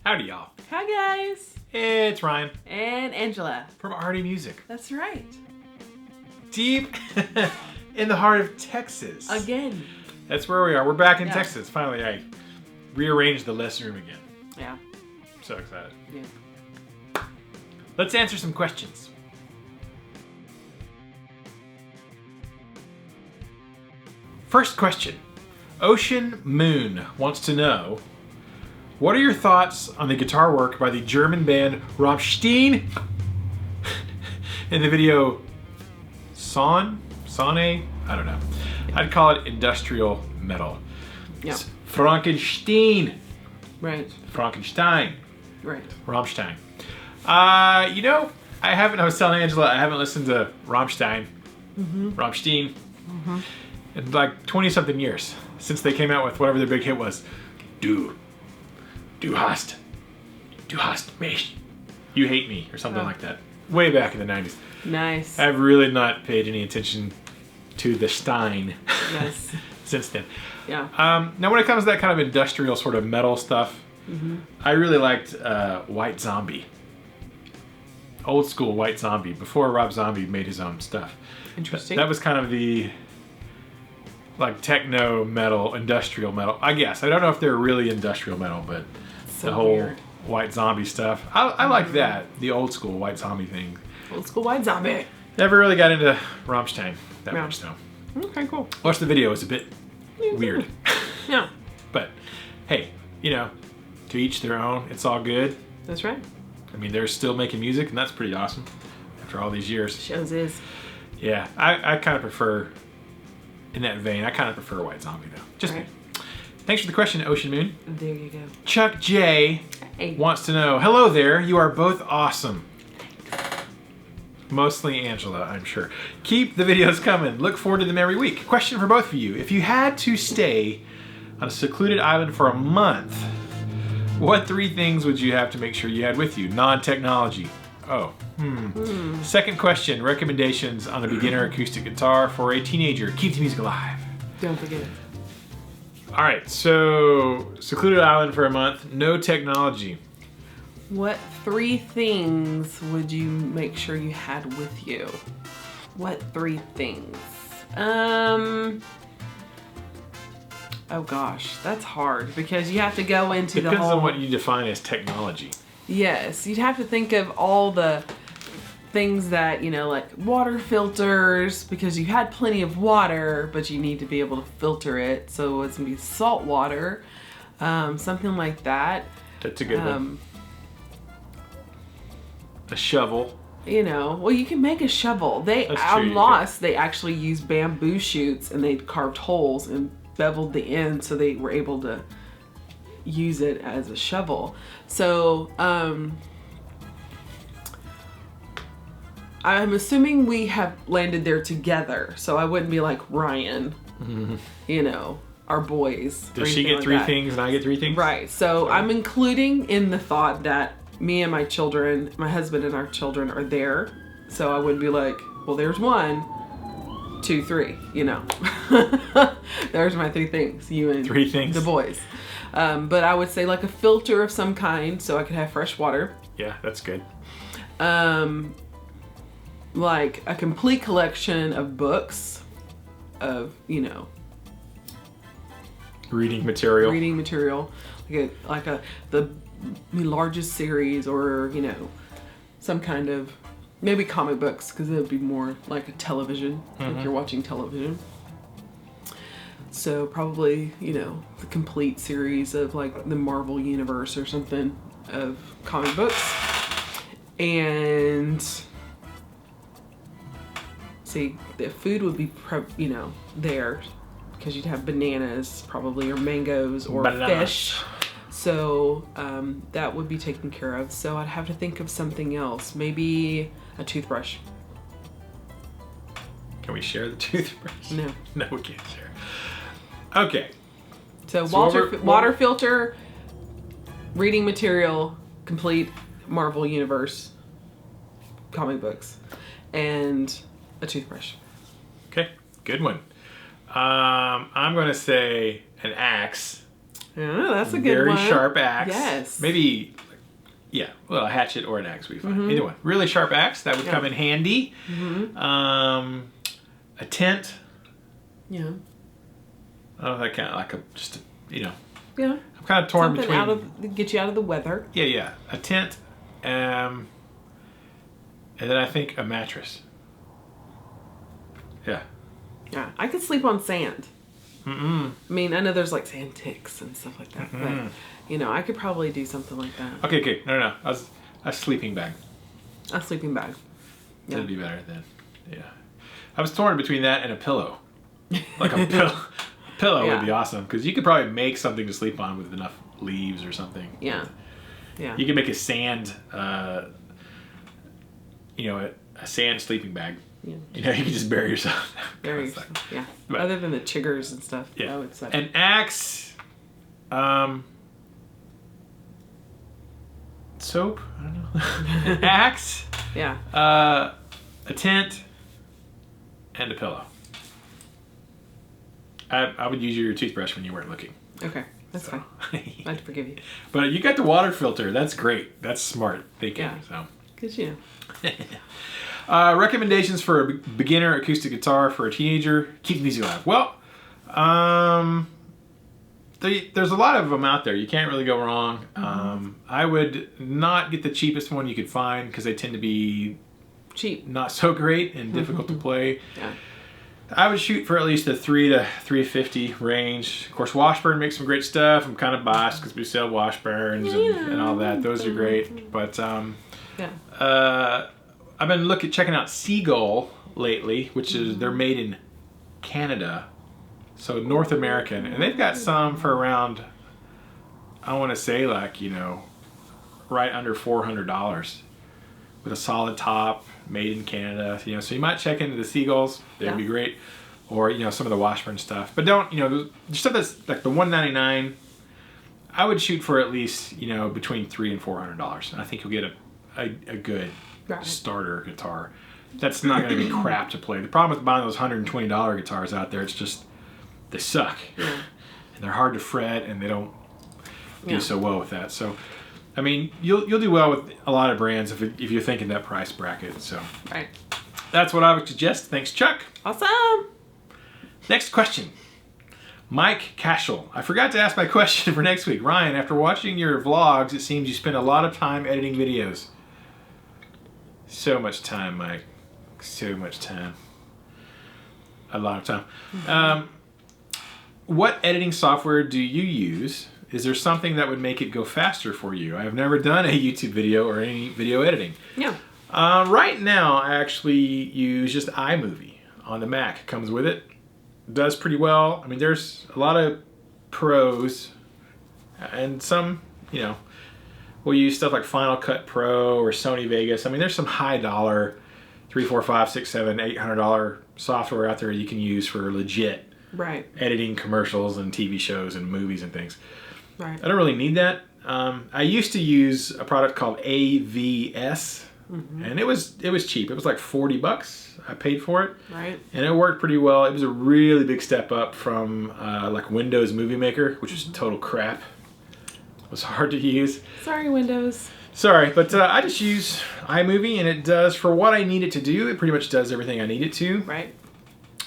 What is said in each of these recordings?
Howdy, y'all. Hi, guys. It's Ryan And Angela. from Arty Music. That's right. Deep in the heart of Texas. Again. That's where we are. We're back in Yeah. Texas. Finally, I rearranged the lesson room again. Yeah. I'm so excited. Yeah. Let's answer some questions. First question. Ocean Moon wants to know, what are your thoughts on the guitar work by the German band Rammstein in the video Sonne? I don't know. I'd call it industrial metal. Yeah. It's Frankenstein. Right. Frankenstein. Right. Rammstein. I was telling Angela, I haven't listened to Rammstein. Rammstein. In like 20 something years since they came out with whatever their big hit was. Du hast mich. You hate me, or something like that. Way back in the 90s. Nice. I've really not paid any attention to the Stein Yes. since then. Yeah. Now, when it comes to that kind of industrial sort of metal stuff, I really liked White Zombie. Old school White Zombie, before Rob Zombie made his own stuff. Interesting. That was kind of the like techno metal, industrial metal. I guess. I don't know if they're really industrial metal, but So the whole weird. White Zombie stuff. I like that, the old school White Zombie thing. Old school white zombie. Never really got into Rammstein that Yeah. much though. Okay, cool. Watched the video, it was a bit weird. Yeah. But hey, to each their own. It's all good. That's right. I mean, they're still making music, and that's pretty awesome after all these years. Shows is. Yeah, I kind of prefer, in that vein, I kind of prefer White Zombie though. Just Right. me. Thanks for the question, Ocean Moon. There you go. Chuck J Hey. wants to know, hello there, you are both awesome. Mostly Angela, I'm sure. Keep the videos coming. Look forward to them every week. Question for both of you. If you had to stay on a secluded island for a month, what 3 things would you have to make sure you had with you? Non-technology. Second question, recommendations on a beginner acoustic guitar for a teenager. Keep the music alive. Don't forget. All right, so secluded island for a month, no technology. What 3 things would you make sure you had with you? What 3 things? Oh gosh, that's hard because you have to go into the Depends whole. on what you define as technology. Yes, you'd have to think of all the things that, like water filters, because you had plenty of water, but you need to be able to filter it so it's gonna be salt water, something like that. That's a good one. A shovel. Well, you can make a shovel. That's true, on you Lost, they actually used bamboo shoots and they carved holes and beveled the end so they were able to use it as a shovel. So, I'm assuming we have landed there together, so I wouldn't be like Ryan, our boys. or Does she anything get like 3 that. things and I get 3 things? Right. So I'm including in the thought that me and my children, my husband and our children are there. So I wouldn't be like, well, there's 1, 2, 3, There's my 3 things. You and 3 things. the boys. But I would say like a filter of some kind so I could have fresh water. Yeah, that's good. Like a complete collection of books of, Reading material. reading material, like the largest series, or some kind of, maybe comic books, because it would be more like a television, like you're watching television. So probably the complete series of like the Marvel universe or something of comic books. And see, the food would be there, because you'd have bananas probably, or mangoes, or Bananas. fish. So that would be taken care of. So I'd have to think of something else. Maybe a toothbrush. Can we share the toothbrush? No. No, we can't share. Okay. So what water filter, reading material, complete Marvel universe comic books, and a toothbrush. Okay, good one. I'm going to say an axe Yeah, that's a good Very one. sharp axe. Yes. Maybe, yeah, well, a hatchet or an axe would be fine. Either one. Really sharp axe. That would come in handy. A tent. Yeah. Oh, that kind of like Yeah. I'm kind of torn Something get you out of the weather. Yeah. A tent, and then I think a mattress. Yeah. Yeah. I could sleep on sand. I mean, I know there's like sand ticks and stuff like that, but I could probably do something like that. Okay. No. A sleeping bag. A sleeping bag. Yeah. That'd be better then. Yeah. I was torn between that and a pillow. Like a pillow. Pillow would be awesome because you could probably make something to sleep on with enough leaves or something. Yeah. Yeah. You can make a sand, a sand sleeping bag. Yeah. You can just bury yourself. Yeah. But, other than the chiggers and stuff. Yeah. I would say. An axe, soap. I don't know. An axe. Yeah. A tent, and a pillow. I would use your toothbrush when you weren't looking. Okay, that's fine. I'd forgive you. But you got the water filter. That's great. That's smart thinking. Yeah. So. Because Recommendations for a beginner acoustic guitar for a teenager. Keep them easy alive. Well, there's a lot of them out there. You can't really go wrong. I would not get the cheapest one you could find because they tend to be cheap, not so great and difficult to play. Yeah. I would shoot for at least the $3 to $350 range. Of course, Washburn makes some great stuff. I'm kind of biased because we sell Washburns and all that. Those are great. But I've been checking out Seagull lately, which is they're made in Canada, so North American, and they've got some for around, I want to say right under $400 with a solid top, made in Canada. So you might check into the Seagulls. They'd be great, or some of the Washburn stuff. But don't the stuff that's like the $199. I would shoot for at least between $300 and $400. And I think you'll get a good starter guitar. That's not going to be crap to play. The problem with buying those $120 guitars out there, it's just they suck, and they're hard to fret, and they don't do so well with that. So. I mean, you'll do well with a lot of brands if you're thinking that price bracket. So that's what I would suggest. Thanks, Chuck. Awesome. Next question. Mike Cashel. I forgot to ask my question for next week. Ryan, after watching your vlogs, it seems you spend a lot of time editing videos. So much time, Mike. So much time. A lot of time. What editing software do you use? Is there something that would make it go faster for you? I have never done a YouTube video or any video editing. Yeah. Right now, I actually use just iMovie on the Mac. It comes with it. Does pretty well. I mean, there's a lot of pros, and some, we'll use stuff like Final Cut Pro or Sony Vegas. I mean, there's some high dollar, $300, $400, $500, $600, $700, $800 software out there you can use for legit editing commercials and TV shows and movies and things. I don't really need that. I used to use a product called AVS, and it was cheap. It was like $40. I paid for it, and it worked pretty well. It was a really big step up from like Windows Movie Maker, which was total crap. It was hard to use. Sorry, Windows. Sorry, but I just use iMovie, and it does for what I need it to do. It pretty much does everything I need it to.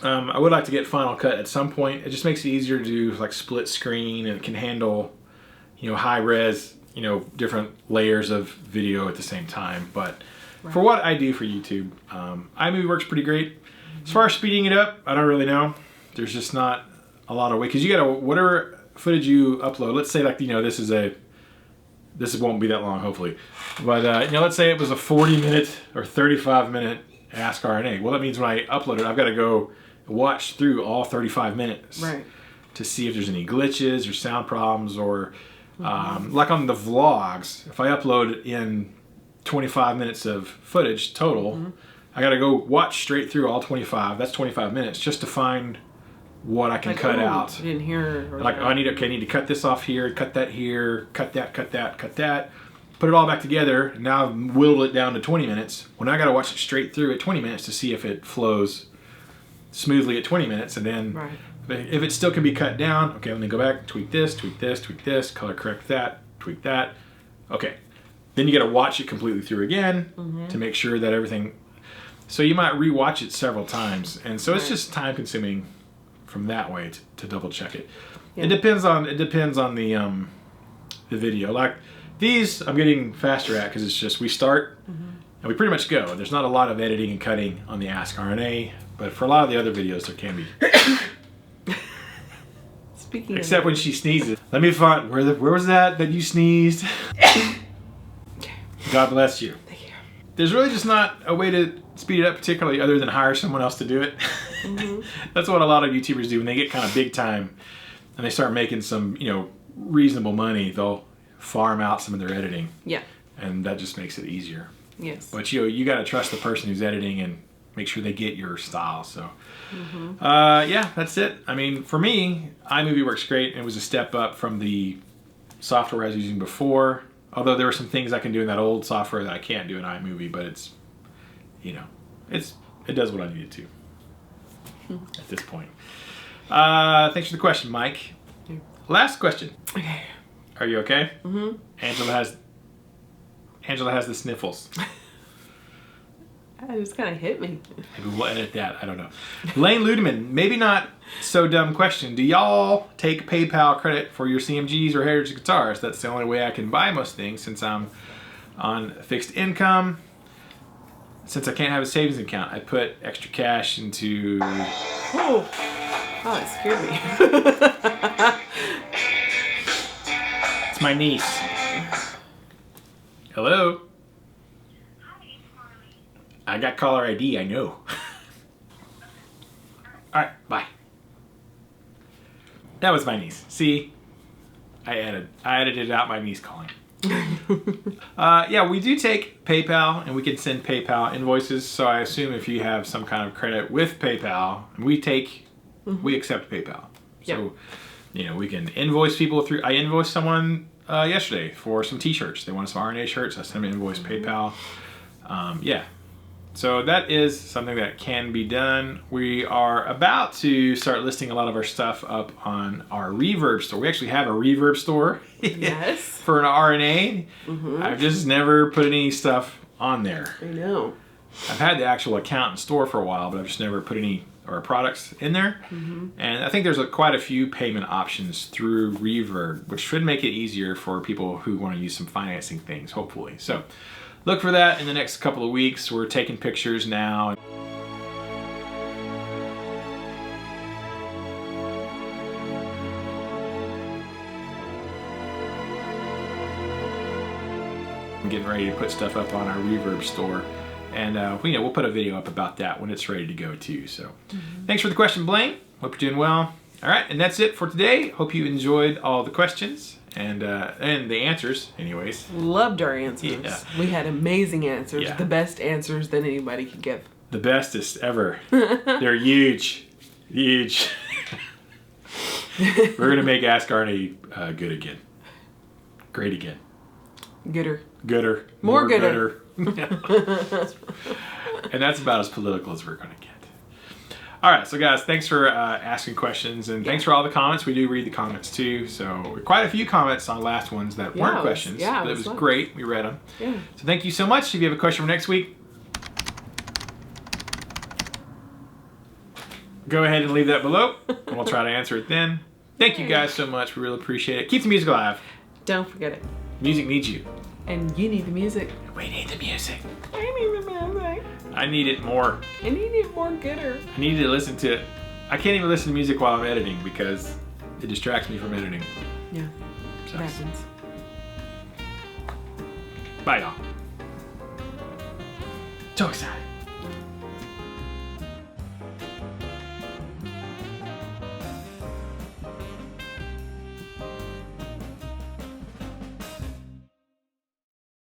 I would like to get Final Cut at some point. It just makes it easier to do like split screen, and it can handle high res, different layers of video at the same time. But for what I do for YouTube, iMovie works pretty great. As far as speeding it up, I don't really know. There's just not a lot of way, because you gotta, whatever footage you upload, let's say like, this won't be that long, hopefully. But let's say it was a 40-minute or 35-minute Ask RNA. Well, that means when I upload it, I've got to go watch through all 35 minutes to see if there's any glitches or sound problems, or like on the vlogs, if I upload in 25 minutes of footage total, I got to go watch straight through all 25. That's 25 minutes just to find what I can cut out. I didn't hear. Like, I need to cut this off here, cut that here, cut that, cut that, cut that. Put it all back together, and now I've whittled it down to 20 minutes. Well, now I got to watch it straight through at 20 minutes to see if it flows smoothly at 20 minutes, and then If it still can be cut down, okay, let me go back, tweak this, tweak this, tweak this, color correct that, tweak that. Okay. Then you got to watch it completely through again to make sure that everything. So you might rewatch it several times, and so it's just time consuming from that way to double check it. Yeah. It depends on the video. Like these, I'm getting faster at because it's just we start and we pretty much go. There's not a lot of editing and cutting on the Ask RNA, but for a lot of the other videos there can be. Speaking Except when she sneezes. Let me find where was that you sneezed? God bless you. Thank you. There's really just not a way to speed it up particularly other than hire someone else to do it. That's what a lot of YouTubers do when they get kind of big time and they start making some, reasonable money. They'll farm out some of their editing. Yeah. And that just makes it easier. Yes. But you got to trust the person who's editing and make sure they get your style. So, yeah, that's it. I mean, for me, iMovie works great. It was a step up from the software I was using before. Although there were some things I can do in that old software that I can't do in iMovie, but it's, it does what I need it to at this point. Thanks for the question, Mike. Yeah. Last question. Okay. Are you okay? Angela has the sniffles. That just kind of hit me. Maybe we'll edit that. I don't know. Lane Ludeman, maybe not so dumb question. Do y'all take PayPal credit for your CMGs or Heritage guitars? That's the only way I can buy most things since I'm on fixed income. Since I can't have a savings account, I put extra cash into... Oh, that scared me. It's my niece. Hello? I got caller ID, I know. Alright, bye. That was my niece. See? I edited out my niece calling. Yeah, we do take PayPal, and we can send PayPal invoices, so I assume if you have some kind of credit with PayPal, we accept PayPal. So, we can invoice people through... I invoiced someone yesterday for some t-shirts. They wanted some RNA shirts. I sent them an invoice PayPal. Yeah. So that is something that can be done. We are about to start listing a lot of our stuff up on our Reverb store. We actually have a Reverb store. Yes. For an RNA. I've just never put any stuff on there. I know. I've had the actual account and store for a while, but I've just never put any of our products in there. And I think there's quite a few payment options through Reverb, which should make it easier for people who want to use some financing things, hopefully. So look for that in the next couple of weeks. We're taking pictures now. I'm getting ready to put stuff up on our Reverb store. And we'll put a video up about that when it's ready to go too. So thanks for the question, Blaine. Hope you're doing well. All right, and that's it for today. Hope you enjoyed all the questions and the answers, anyways. Loved our answers. Yeah. We had amazing answers. Yeah. The best answers that anybody could give. The bestest ever. They're huge. Huge. We're going to make Ask RNA good again. Great again. Gooder. Gooder. More gooder. And that's about as political as we're going to get. All right, so guys, thanks for asking questions, and thanks for all the comments. We do read the comments too. So quite a few comments on last ones that weren't questions, but it was great. We read them. Yeah. So thank you so much. If you have a question for next week, go ahead and leave that below, and we'll try to answer it then. Thank you guys so much. We really appreciate it. Keep the music alive. Don't forget it. Music needs you. And you need the music. We need the music. I need the music. I need it more. I need it more gooder. I need to listen to it. I can't even listen to music while I'm editing because it distracts me from editing. Yeah. It happens. Bye, y'all. So excited.